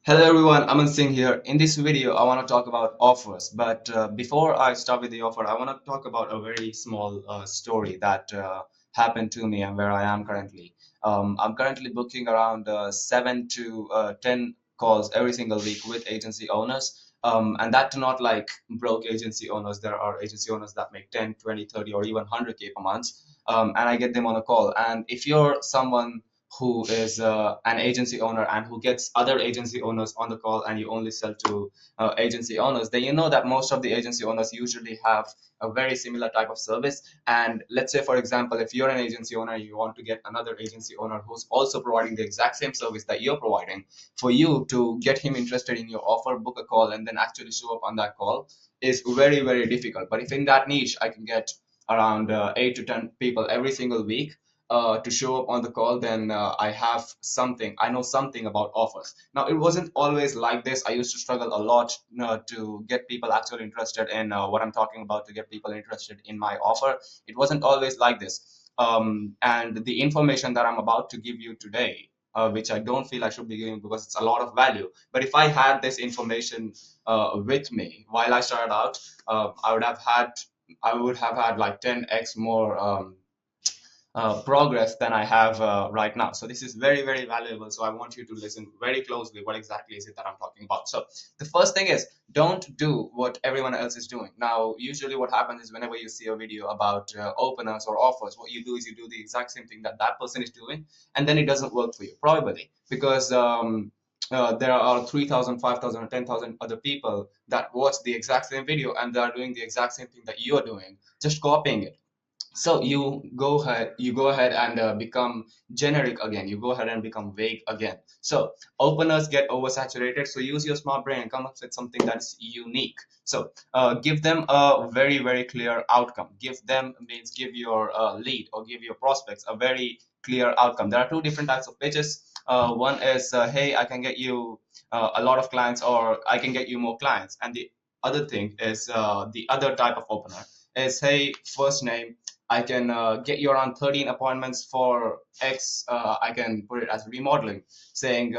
Hello everyone, Aman Singh here. In this video, I want to talk about offers. But before I start with the offer, I want to talk about a very small story that happened to me and where I am currently. I'm currently booking around 7 to 10 calls every single week with agency owners. And that not like broke agency owners. There are agency owners that make 10, 20, 30, or even 100K per month. And I get them on a call. And if you're someone who is an agency owner and who gets other agency owners on the call and you only sell to agency owners, then you know that most of the agency owners usually have a very similar type of service. And let's say, for example, if you're an agency owner, you want to get another agency owner who's also providing the exact same service that you're providing. For you to get him interested in your offer, book a call, and then actually show up on that call is very, very difficult. But if in that niche, I can get around 8 to 10 people every single week to show up on the call, then I know something about offers. Now, it wasn't always like this. I used to struggle a lot to get people actually interested in what I'm talking about, to get people interested in my offer. It wasn't always like this. And the information that I'm about to give you today, which I don't feel I should be giving because it's a lot of value. But if I had this information with me while I started out, I would have had like 10x more progress than I have right now. So this is very, very valuable. So I want you to listen very closely. What exactly is it that I'm talking about? So the first thing is, don't do what everyone else is doing. Now, usually what happens is whenever you see a video about openers or offers, what you do is you do the exact same thing that that person is doing, and then it doesn't work for you, probably because there are 3,000, 5,000, or 10,000 other people that watch the exact same video and they are doing the exact same thing that you are doing, just copying it. So you go ahead and become generic again. You go ahead and become vague again. So openers get oversaturated, so use your smart brain and come up with something that's unique. So give them a very, very clear outcome. Give them means give your lead or give your prospects a very clear outcome. There are two different types of pitches. One is hey, I can get you a lot of clients, or I can get you more clients. And the other thing is the other type of opener is hey, first name, I can get you around 13 appointments for X. I can put it as remodeling, saying,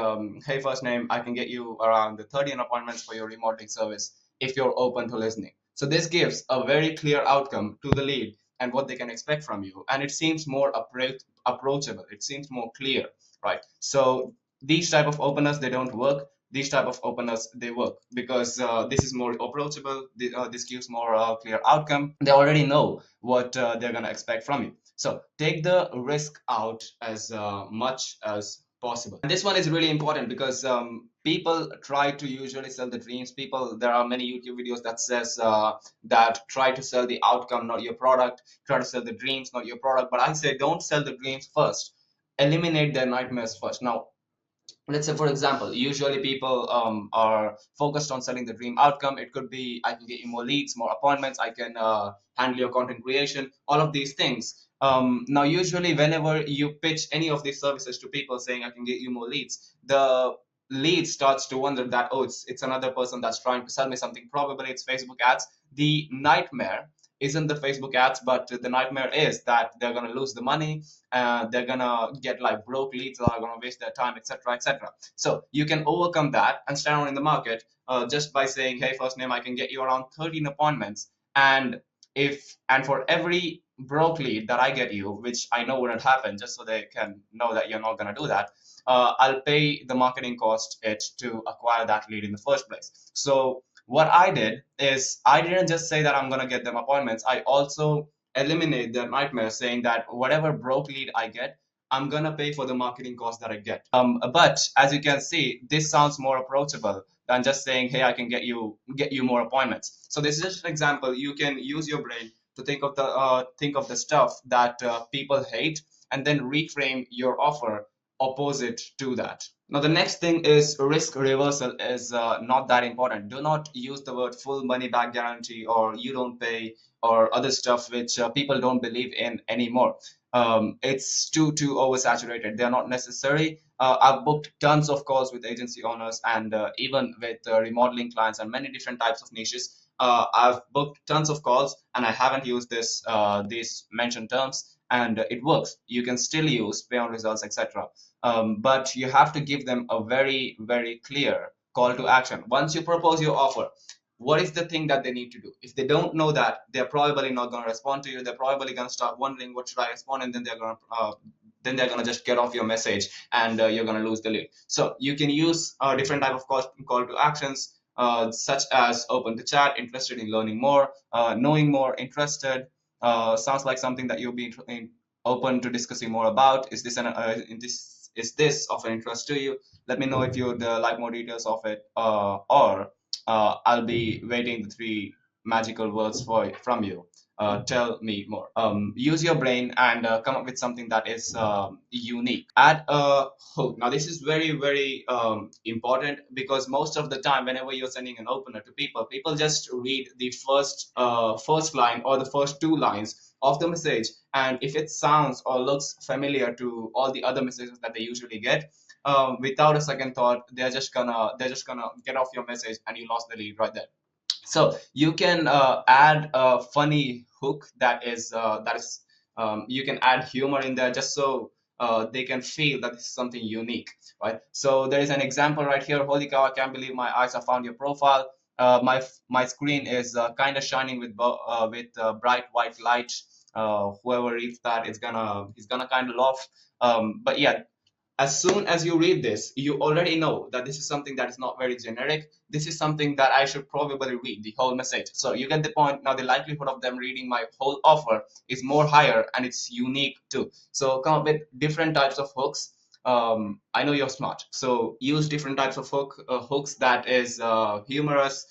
hey, first name, I can get you around the 13 appointments for your remodeling service if you're open to listening. So this gives a very clear outcome to the lead and what they can expect from you. And it seems more approachable. It seems more clear, right? So these type of openers, they don't work. These type of openers, they work because this is more approachable. This gives more clear outcome. They already know what they're going to expect from you. So take the risk out as much as possible. And this one is really important because people try to usually sell the dreams. There are many YouTube videos that says that try to sell the outcome, not your product. Try to sell the dreams, not your product. But I say don't sell the dreams first. Eliminate their nightmares first. Now, let's say, for example, usually people are focused on selling the dream outcome. It could be I can get you more leads, more appointments, I can handle your content creation, all of these things. Now, usually whenever you pitch any of these services to people saying I can get you more leads, the lead starts to wonder that, oh, it's another person that's trying to sell me something. Probably it's Facebook ads. The nightmare isn't the Facebook ads, but the nightmare is that they're going to lose the money. They're going to get like broke leads that are going to waste their time, etc., etc. So you can overcome that and stand out in the market just by saying, hey, first name, I can get you around 13 appointments. And for every broke lead that I get you, which I know wouldn't happen, just so they can know that you're not going to do that, I'll pay the marketing cost it to acquire that lead in the first place. So what I did is I didn't just say that I'm going to get them appointments. I also eliminate the nightmare saying that whatever broke lead I get, I'm going to pay for the marketing cost that I get. But as you can see, this sounds more approachable than just saying, hey, I can get you more appointments. So this is just an example. You can use your brain to think of the stuff that people hate, and then reframe your offer opposite to that. Now, the next thing is risk reversal is not that important. Do not use the word full money back guarantee or you don't pay or other stuff which people don't believe in anymore. It's too oversaturated. They're not necessary. I've booked tons of calls with agency owners and even with remodeling clients and many different types of niches. I've booked tons of calls and I haven't used these mentioned terms, and it works. You can still use pay on results, etc. But you have to give them a very, very clear call to action. Once you propose your offer, what is the thing that they need to do? If they don't know that, they're probably not going to respond to you. They're probably going to start wondering, what should I respond? And then they're going to just get off your message, and you're going to lose the lead. So you can use different type of call to actions, such as open to chat, interested in learning more, knowing more, interested, sounds like something that you'll be open to discussing more about. Is this of an interest to you? Let me know if you'd like more details of it, or I'll be waiting the three magical words from you. Tell me more. Use your brain and come up with something that is unique. Add a hook. Now, this is very, very important, because most of the time, whenever you're sending an opener to people, people just read the first line or the first two lines of the message, and if it sounds or looks familiar to all the other messages that they usually get, without a second thought, they're just gonna get off your message, and you lost the lead right there. So you can add a funny hook that is you can add humor in there, just so they can feel that this is something unique, right? So there is an example right here. Holy cow, I can't believe my eyes have found your profile. My screen is kind of shining with bright white light. Whoever reads that, he's gonna kind of laugh. But yeah, as soon as you read this, you already know that this is something that is not very generic. This is something that I should probably read the whole message. So you get the point. Now, the likelihood of them reading my whole offer is more higher, and it's unique too. So come up with different types of hooks. I know you're smart, so use different types of hooks that is humorous,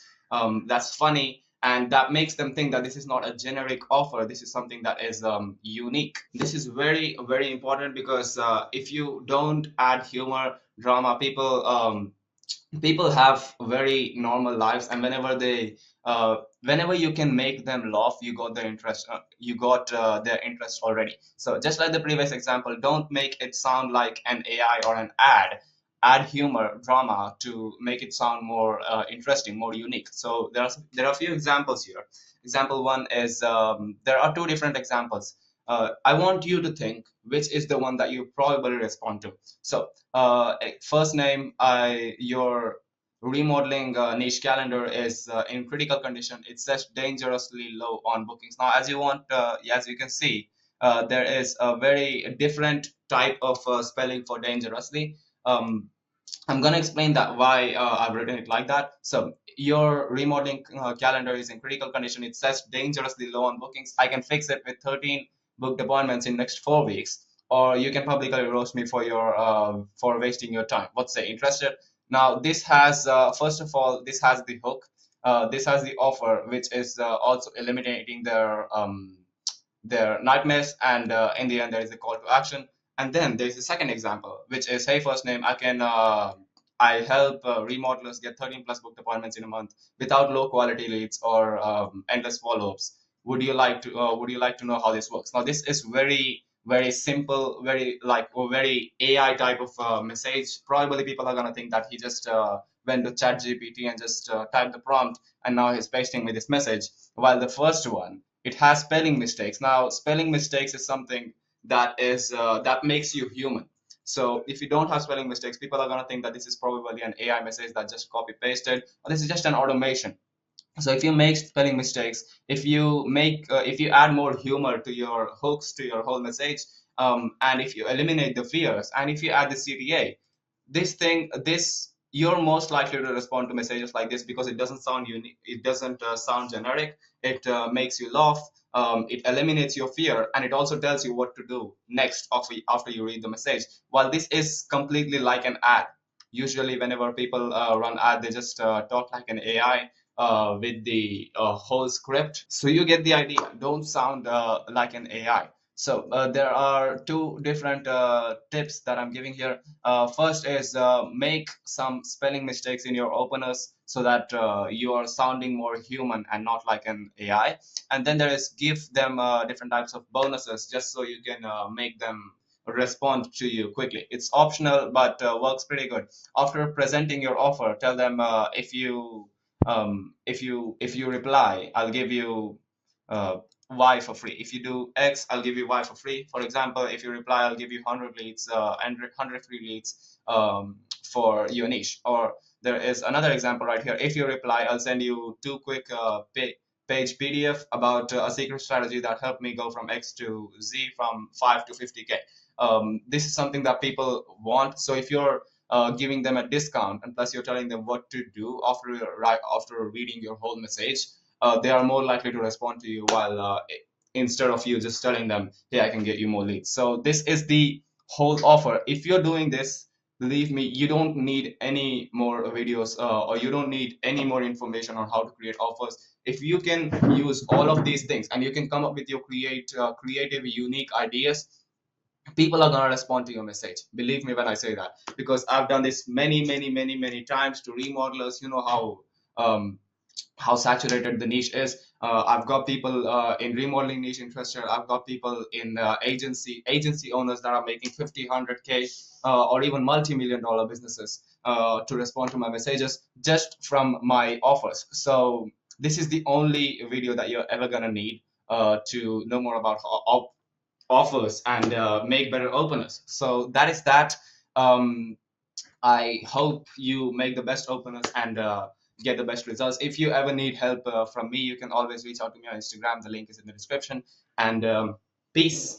that's funny, and that makes them think that this is not a generic offer. This is something that is unique. This is very, very important, because if you don't add humor, drama, people have very normal lives, and whenever you can make them laugh, you got their interest. You got their interest already. So just like the previous example, don't make it sound like an AI or an ad. Add humor, drama, to make it sound more interesting, more unique. So there are a few examples here. Example one is, there are two different examples. I want you to think which is the one that you probably respond to. So first name, your remodeling niche calendar is in critical condition. It says dangerously low on bookings. Now, as you can see, there is a very different type of spelling for dangerously. Um, I'm going to explain that why I've written it like that. So your remodeling calendar is in critical condition. It says dangerously low on bookings. I can fix it with 13 booked appointments in next 4 weeks, or you can publicly roast me for wasting your time. What's the interested? Now this has first of all, this has the hook. This has the offer, which is also eliminating their nightmares, and in the end there is a call to action. And then there's the second example, which is, hey, first name, I help remodelers get 13 plus booked appointments in a month without low quality leads or endless follow-ups. Would you like to know how this works? Now this is very, very simple, very AI type of message. Probably people are gonna think that he just went to chat GPT and just typed the prompt, and now he's pasting me this message. While the first one, it has spelling mistakes. Now spelling mistakes is something that makes you human. So if you don't have spelling mistakes, people are going to think that this is probably an AI message that just copy pasted, or this is just an automation. So if you make spelling mistakes, if you add more humor to your hooks, to your whole message, and if you eliminate the fears, and if you add the CTA, this you're most likely to respond to messages like this, because it doesn't sound unique, it doesn't sound generic. It makes you laugh, it eliminates your fear, and it also tells you what to do next after you read the message. While this is completely like an ad, usually whenever people run ad, they just talk like an AI with the whole script. So you get the idea. Don't sound like an AI. So there are two different tips that I'm giving here. First is make some spelling mistakes in your openers, so that you are sounding more human and not like an AI. And then there is, give them different types of bonuses, just so you can make them respond to you quickly. It's optional, but works pretty good. After presenting your offer, tell them, if you reply, I'll give you Y for free. If you do X, I'll give you Y for free. For example, if you reply, I'll give you 100 leads and 100 free leads for your niche. Or There is another example right here. If you reply, I'll send you two quick page PDF about a secret strategy that helped me go from X to Z from 5 to 50K. This is something that people want. So if you're giving them a discount and plus you're telling them what to do after reading your whole message, they are more likely to respond to you while instead of you just telling them, hey, I can get you more leads. So this is the whole offer. If you're doing this, believe me, you don't need any more videos or you don't need any more information on how to create offers. If you can use all of these things and you can come up with your creative, unique ideas, people are going to respond to your message. Believe me when I say that, because I've done this many times to remodelers. You know how saturated the niche is. I've got people in remodeling niche interested. I've got people in agency owners that are making 50, 100K or even multi-million dollar businesses to respond to my messages just from my offers. So this is the only video that you're ever gonna need to know more about offers and make better openers. So that is that. Um, I hope you make the best openers and get the best results. If you ever need help from me, you can always reach out to me on Instagram. The link is in the description. And peace.